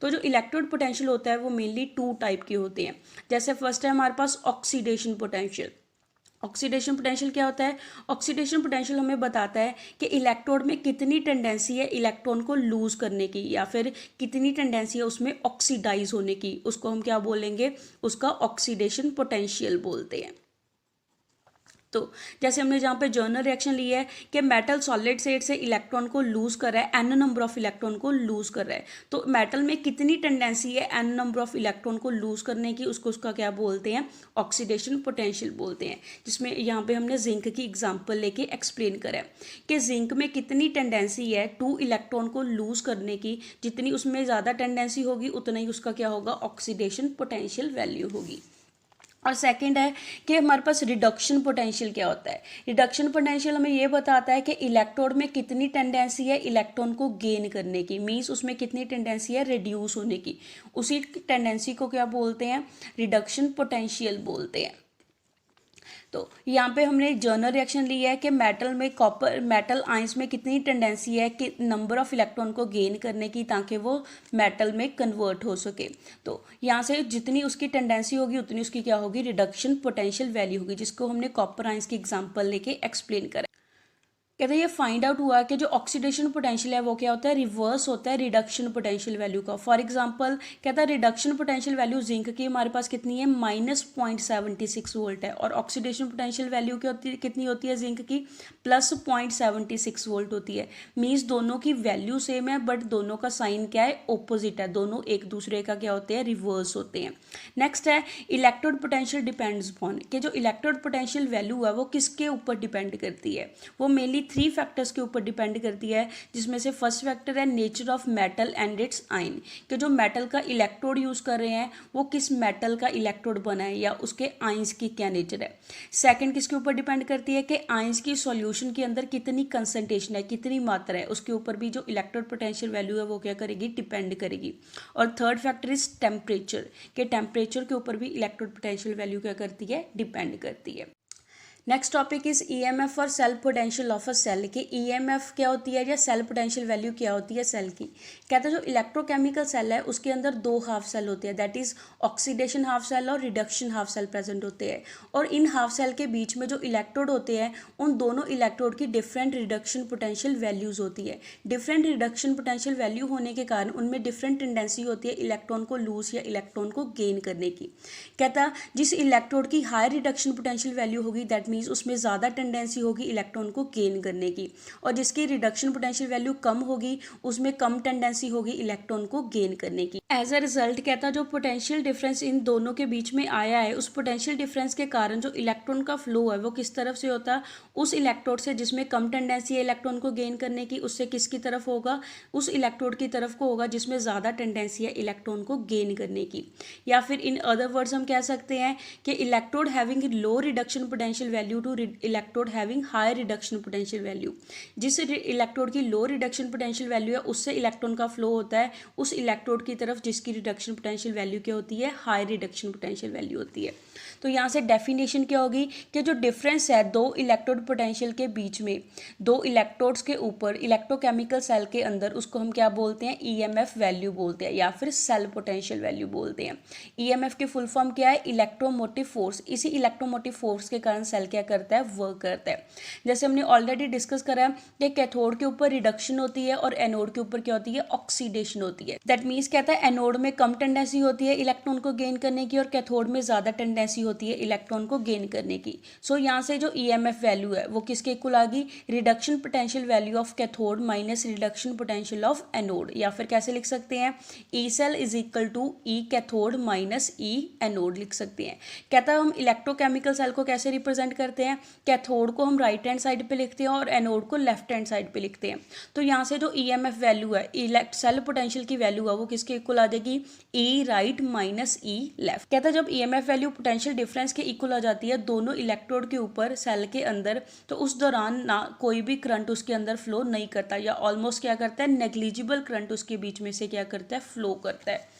तो जो electrode potential होता है वो मेनली 2 टाइप के होते हैं। जैसे फर्स्ट है हमारे पास ऑक्सीडेशन पोटेंशियल। ऑक्सीडेशन पोटेंशियल क्या होता है? ऑक्सीडेशन पोटेंशियल हमें बताता है कि इलेक्ट्रोड में कितनी टेंडेंसी है इलेक्ट्रॉन को लूज करने की, या फिर कितनी टेंडेंसी है उसमें ऑक्सीडाइज होने की, उसको हम क्या बोलेंगे? उसका ऑक्सीडेशन पोटेंशियल बोलते हैं। तो जैसे हमने जहाँ पे जर्नल रिएक्शन लिया है कि मेटल सॉलिड स्टेट से इलेक्ट्रॉन को लूज कर रहा है, एन नंबर ऑफ इलेक्ट्रॉन को लूज कर रहा है, तो मेटल में कितनी टेंडेंसी है एन नंबर ऑफ इलेक्ट्रॉन को लूज करने की, उसको उसका क्या बोलते हैं? ऑक्सीडेशन पोटेंशियल बोलते हैं। जिसमें यहाँ पे हमने जिंक की एग्जांपल लेके एक्सप्लेन करा है कि जिंक में कितनी टेंडेंसी है 2 इलेक्ट्रॉन को लूज करने की, जितनी उसमें ज़्यादा टेंडेंसी होगी उतना ही उसका क्या होगा? ऑक्सीडेशन पोटेंशियल वैल्यू होगी। और सेकंड है कि हमारे पास रिडक्शन पोटेंशियल क्या होता है। रिडक्शन पोटेंशियल हमें ये बताता है कि इलेक्ट्रोड में कितनी टेंडेंसी है इलेक्ट्रॉन को गेन करने की, मींस उसमें कितनी टेंडेंसी है रिड्यूस होने की, उसी टेंडेंसी को क्या बोलते हैं? रिडक्शन पोटेंशियल बोलते हैं। तो यहाँ पे हमने जर्नल रिएक्शन लिया है कि मेटल आयंस में कितनी टेंडेंसी है कि नंबर ऑफ इलेक्ट्रॉन को गेन करने की, ताकि वो मेटल में कन्वर्ट हो सके। तो यहाँ से जितनी उसकी टेंडेंसी होगी उतनी उसकी क्या होगी? रिडक्शन पोटेंशियल वैल्यू होगी, जिसको हमने कॉपर आयंस की एग्जांपल लेके एक्सप्लेन करा। कहते हैं ये फाइंड आउट हुआ कि जो ऑक्सीडेशन पोटेंशियल है वो क्या होता है? रिवर्स होता है रिडक्शन पोटेंशियल वैल्यू का। फॉर एग्जांपल कहता है रिडक्शन पोटेंशियल वैल्यू जिंक की हमारे पास कितनी है? -0.76 वोल्ट है, और ऑक्सीडेशन पोटेंशियल वैल्यू कितनी होती है जिंक की? +0.76 वोल्ट होती है। मीन्स दोनों की वैल्यू सेम है बट दोनों का साइन क्या है? ऑपोजिट है, दोनों एक दूसरे का क्या होते हैं? रिवर्स होते हैं। नेक्स्ट है इलेक्ट्रोड पोटेंशियल डिपेंड्स अपॉन, कि जो इलेक्ट्रोड पोटेंशियल वैल्यू है वो किसके ऊपर डिपेंड करती है? वो मेनली 3 फैक्टर्स के ऊपर डिपेंड करती है, जिसमें से फर्स्ट फैक्टर है nature of metal and it's ion, कि जो मेटल का इलेक्ट्रोड यूज कर रहे हैं वो किस मेटल का इलेक्ट्रोड बना है या उसके आयंस की क्या नेचर है। सेकंड किसके ऊपर डिपेंड करती है? कि आयंस की सॉल्यूशन के अंदर कितनी कंसंट्रेशन है, कितनी मात्रा है, उसके ऊपर भी जो इलेक्ट्रोड पोटेंशियल वैल्यू है वो क्या करेगी? डिपेंड करेगी। और थर्ड फैक्टर इज टेम्परेचर, के टेम्परेचर के ऊपर भी इलेक्ट्रोड पोटेंशियल वैल्यू क्या करती है? डिपेंड करती है। नेक्स्ट टॉपिक इज ईएमएफ और cell potential of a cell, की ईएमएफ क्या होती है या सेल पोटेंशियल वैल्यू क्या होती है सेल की। कहते हैं जो इलेक्ट्रोकेमिकल सेल है उसके अंदर 2 हाफ सेल होते हैं, that is oxidation half cell और रिडक्शन हाफ सेल प्रेजेंट होते हैं। और इन हाफ सेल के बीच में जो इलेक्ट्रोड होते हैं उन दोनों इलेक्ट्रोड की डिफरेंट रिडक्शन पोटेंशियल वैल्यूज होती है। डिफरेंट रिडक्शन पोटेंशियल वैल्यू होने के कारण उनमें डिफरेंट टेंडेंसी होती है इलेक्ट्रॉन को लूज या इलेक्ट्रॉन को गेन करने की। कहता जिस इलेक्ट्रोड की हाई रिडक्शन पोटेंशियल वैल्यू होगी दैट मीन्स उसमें ज़्यादा टेंडेंसी होगी इलेक्ट्रॉन को गेन करने की, और जिसकी रिडक्शन पोटेंशियल वैल्यू कम होगी उसमें कम टेंडेंसी होगी इलेक्ट्रॉन को गेन करने की। एज अ रिजल्ट कहता जो पोटेंशियल डिफरेंस इन दोनों के बीच में आया है उस पोटेंशियल डिफरेंस के कारण जो इलेक्ट्रॉन का फ्लो है वो किस तरफ से होता है? उस इलेक्ट्रोड से जिसमें कम टेंडेंसी है इलेक्ट्रॉन को गेन करने की, उससे किसकी तरफ होगा? उस इलेक्ट्रोड की तरफ को होगा जिसमें ज़्यादा टेंडेंसी है इलेक्ट्रॉन को गेन करने की। या फिर इन अदर वर्ड्स हम कह सकते हैं कि electrode having low reduction potential value to electrode having high reduction potential value, जिस इलेक्ट्रोड की लो रिडक्शन पोटेंशियल वैल्यू है उससे इलेक्ट्रॉन का फ्लो होता है उस इलेक्ट्रोड की तरफ जिसकी रिडक्शन पोटेंशियल वैल्यू क्या होती है? हाई रिडक्शन पोटेंशियल वैल्यू होती है। तो यहाँ से डेफिनेशन क्या होगी कि जो डिफरेंस है 2 इलेक्ट्रोड पोटेंशियल के बीच में, 2 इलेक्ट्रोड्स के ऊपर इलेक्ट्रोकेमिकल सेल के अंदर, उसको हम क्या बोलते हैं? ईएमएफ वैल्यू बोलते हैं या फिर सेल पोटेंशियल वैल्यू बोलते हैं। ईएमएफ की फुल फॉर्म क्या है? Electromotive force. इसी इलेक्ट्रोमोटिव फोर्स के कारण सेल क्या करता है? वर्क करता है। जैसे हमने ऑलरेडी डिस्कस करा है कि कैथोड के ऊपर रिडक्शन होती है और एनोड के ऊपर क्या होती है? ऑक्सीडेशन होती है। दैट मीन्स कहता है एनोड में कम टेंडेंसी होती है इलेक्ट्रॉन को गेन करने की और कैथोड में ज़्यादा टेंडेंसी होती है इलेक्ट्रॉन को गेन करने की। सो यहाँ से जो ईएमएफ वैल्यू है वो किसके इक्वल आ गई? Reduction potential value of cathode minus reduction potential of anode, या फिर कैसे लिख सकते हैं? E cell is equal to E cathode minus E anode लिख सकते हैं। कहता है हम इलेक्ट्रोकेमिकल सेल को कैसे रिप्रेजेंट करते हैं? कैथोड को हम राइट हैंड साइड पे लिखते हैं और एनोड को लेफ्ट हैंड साइड पे लिखते हैं। तो यहाँ से जो ईएमएफ वैल्यू है सेल पोटेंशियल की वैल्यू है वो किसके इक्वल आ जाएगी? ई राइट माइनस ई लेफ्ट। कहता है जब ईएमएफ वैल्यू पोटेंशियल डिफरेंस के इक्वल आ जाती है दोनों इलेक्ट्रोड के ऊपर सेल के अंदर, तो उस दौरान ना कोई भी करंट उसके अंदर फ्लो नहीं करता, या ऑलमोस्ट क्या करता है? नेग्लिजिबल करंट उसके बीच में से क्या करता है? फ्लो करता है।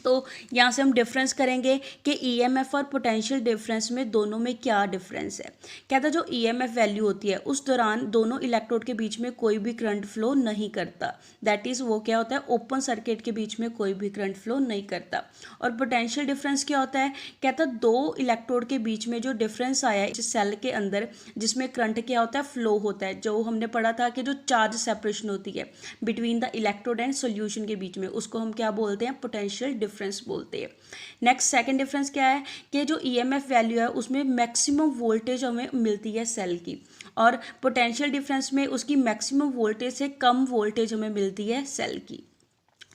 तो यहाँ से हम डिफरेंस करेंगे कि ईएमएफ और पोटेंशियल डिफरेंस में दोनों में क्या डिफरेंस है। कहता जो ईएमएफ वैल्यू होती है उस दौरान दोनों इलेक्ट्रोड के बीच में कोई भी करंट फ्लो नहीं करता, दैट इज़ वो क्या होता है, ओपन सर्किट के बीच में कोई भी करंट फ्लो नहीं करता। और पोटेंशियल डिफरेंस क्या होता है, कहता दो इलेक्ट्रोड के बीच में जो डिफरेंस आया है सेल के अंदर जिसमें करंट क्या होता है, फ्लो होता है, जो हमने पढ़ा था कि जो चार्ज सेपरेशन होती है between the electrode and solution के बीच में, उसको हम क्या बोलते हैं, पोटेंशियल डिफरेंस बोलते हैं। नेक्स्ट सेकंड डिफरेंस क्या है कि जो ईएमएफ वैल्यू है उसमें मैक्सिमम वोल्टेज हमें मिलती है सेल की, और पोटेंशियल डिफरेंस में उसकी मैक्सिमम वोल्टेज से कम वोल्टेज हमें मिलती है सेल की।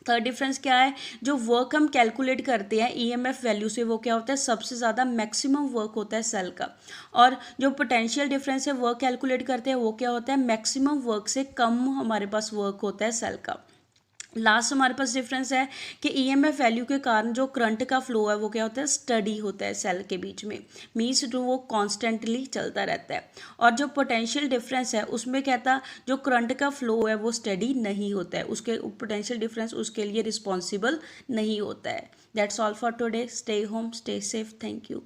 थर्ड डिफरेंस क्या है, जो वर्क हम कैलकुलेट करते हैं ईएमएफ वैल्यू से वो क्या होता है, सबसे ज़्यादा मैक्सिमम वर्क होता है सेल का, और जो पोटेंशियल डिफरेंस है वर्क कैलकुलेट करते हैं वो क्या होता है, मैक्सिमम वर्क से कम हमारे पास वर्क होता है सेल का। लास्ट हमारे पास डिफरेंस है कि ईएमएफ वैल्यू के कारण जो करंट का फ्लो है वो क्या होता है, स्टडी होता है सेल के बीच में, मीन्स जो वो कॉन्स्टेंटली चलता रहता है। और जो पोटेंशियल डिफरेंस है उसमें कहता जो करंट का फ्लो है वो स्टडी नहीं होता है, उसके पोटेंशियल डिफरेंस उसके लिए रिस्पॉन्सिबल नहीं होता है। That's all for today, stay home, stay safe, thank you.